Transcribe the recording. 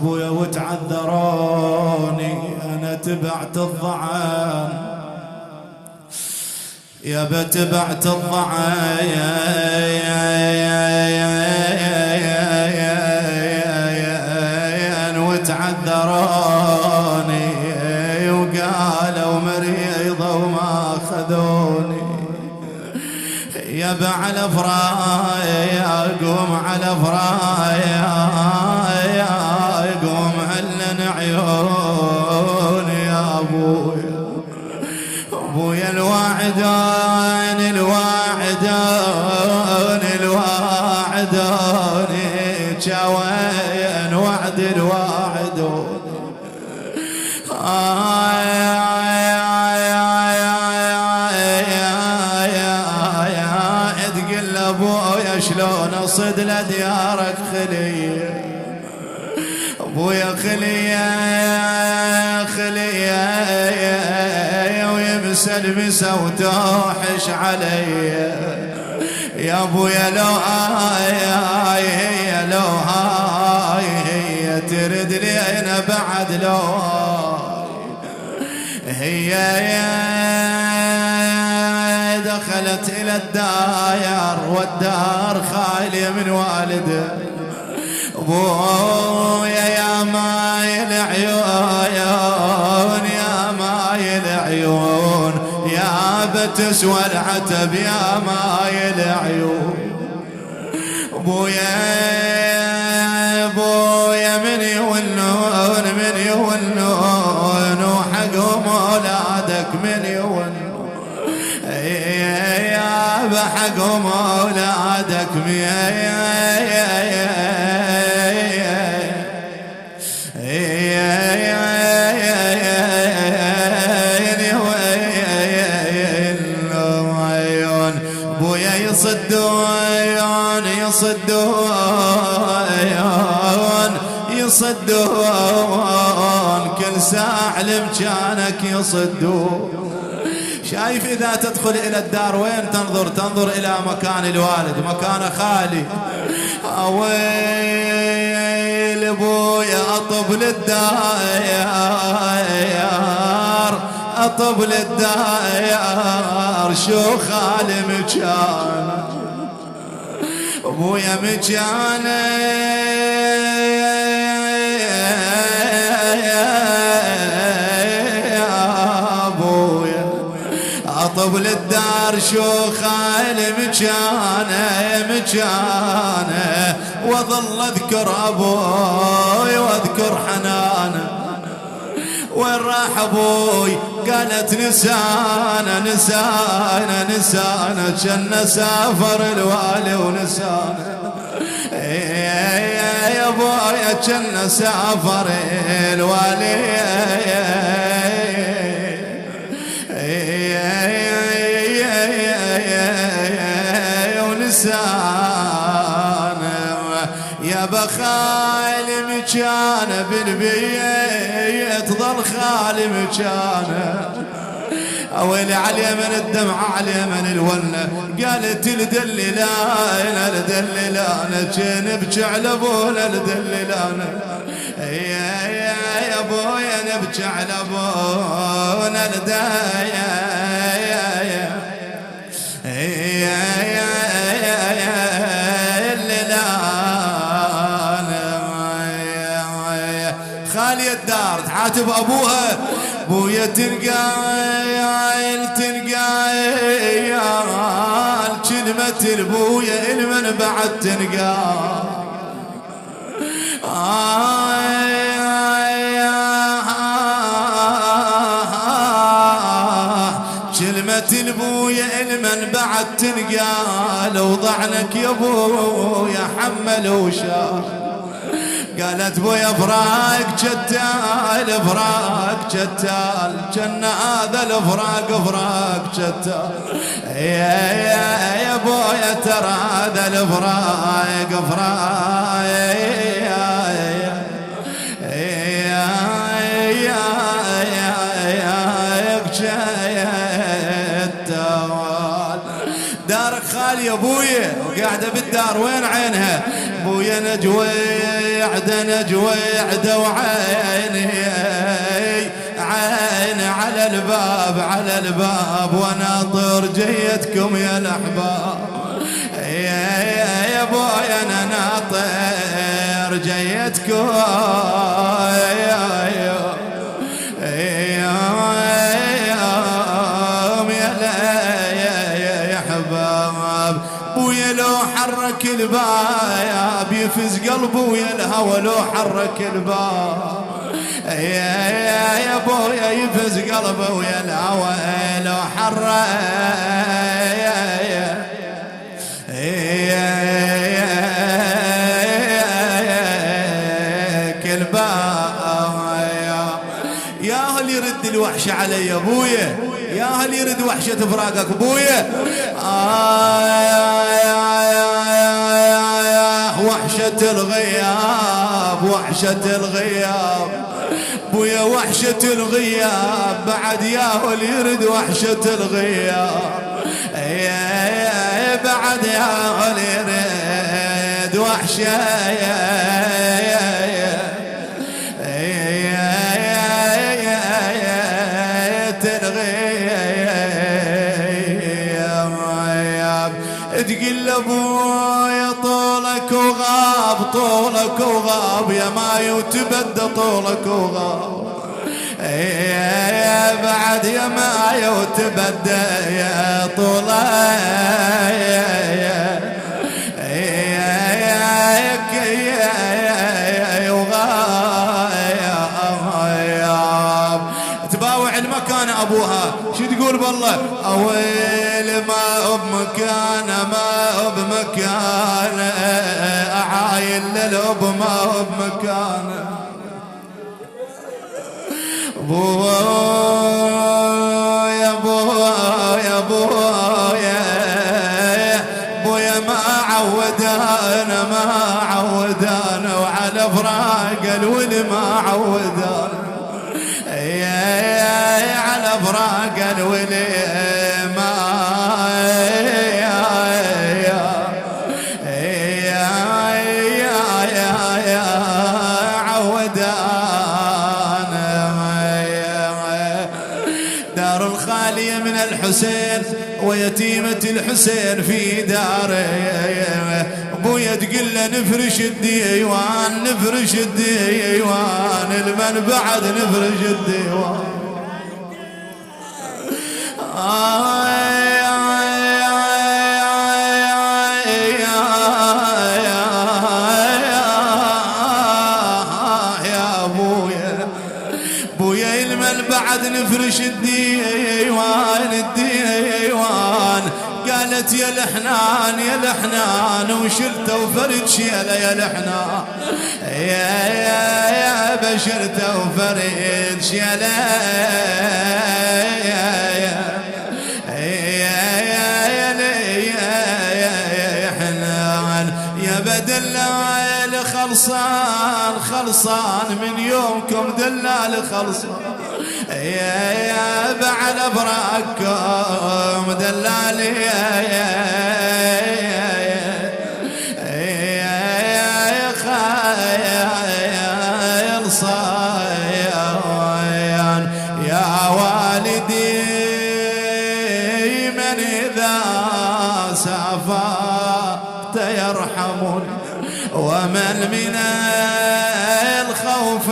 بويا وتعذروني أنا تبعت الضعان يا بتبعت الضعان وتعذروني وقالوا مريضة وما خذوني يابا على فرايا قوم على فرايا قوم علن عيوني يا ابويا ابويا الواعدون جاوين وعد الواعدون تقل ابويا شلون اصد لديارك خليه ابويا خليه ويمسى المسا وتوحش علي يا ابويا لو هي ترد لي انا بعد لو هي دخلت الى الدار والدار خالية من والده ابويا يا مايل عيون يا بتسوى العتب يا مايل عيون ابويا من يولون وحقهم اولادك من يولون يا بحقهم اولادك يصدون كل ساعة لمكانك يصدون شايف إذا تدخل إلى الدار وين تنظر إلى مكان الوالد مكانه خالي ويل ابويا أطب للدار شو خالي مكان ابويا مكانه اطب للدار شو خالي مكانه واظل اذكر ابوي واذكر حنانه وين راح ابوي قالت نسانه جنة سافر الوالي ونسانه يا ابويا جنة سافر الوالي يا بخالي مكانه بالبيت ظل خالي مكانه اويلي على من الدمعة على من الونه قالت الدليلانه نبكي على ابونا الدليلانه يا ابويا نبكي على ابونا خالية الدار تعاتب ابوها بويا تنقايل كلمة البويا المن بعد تنقايل كلمة البويا المن بعد تنقال وضعنك يا بويا حمل وشاف قالت بويا فراق جتال كان هذا الفراق جتال يا بويا ترى هذا الفراق دارك خالي يا بويا وقاعدة بالدار وين عينها بويا نجوي وعد وعيني عين على الباب وناطر جيتكم يا الأحباب. يا بويا أنا ناطر جيتكم يا حباب. بويا لو حرك الباب يفز قلبه ويا الهوى لو حرك الباب. يا بويا يفز قلبه ويا الهوى لو حرك الباب. يا هل يرد الوحشة علي يا ابويا، يا هل يرد وحشة فراقك ابويا. وحشة الغياب وحشة الغياب بويا وحشة الغياب بعد يا هل يرد وحشة الغياب. بعد يا هل يرد وحشة تقل ابويا طولك وغاب يا ماي وتبدى طولك وغاب. بعد يا ماي وتبدى يا وغاب. تباوع المكان ابوها شو تقول بالله. اويل ما بمكان ما بمكان اعاين للاب ما بمكان. بويا بويا بويا بويا ما عودانا وعلى فراق الولي ما عودانا. على فراق الولي ما عودانا. دار الخالية من الحسين ويتيمة الحسين في داره. ابويا تقول له نفرش الديوان نفرش الديوان المن بعد نفرش الديوان. يا بويا المن بعد نفرش الديوان قالت يا الحنان وشلته وفرد شيله يا الحنان. يا بشرته وفرد شيله يا حنان. يا بدلال خلصان من يومكم دلال خلصان. يا بعد فراقكم دلالي خايل صيان. يا والدي من إذا سافرت يرحمني ومن من الخوف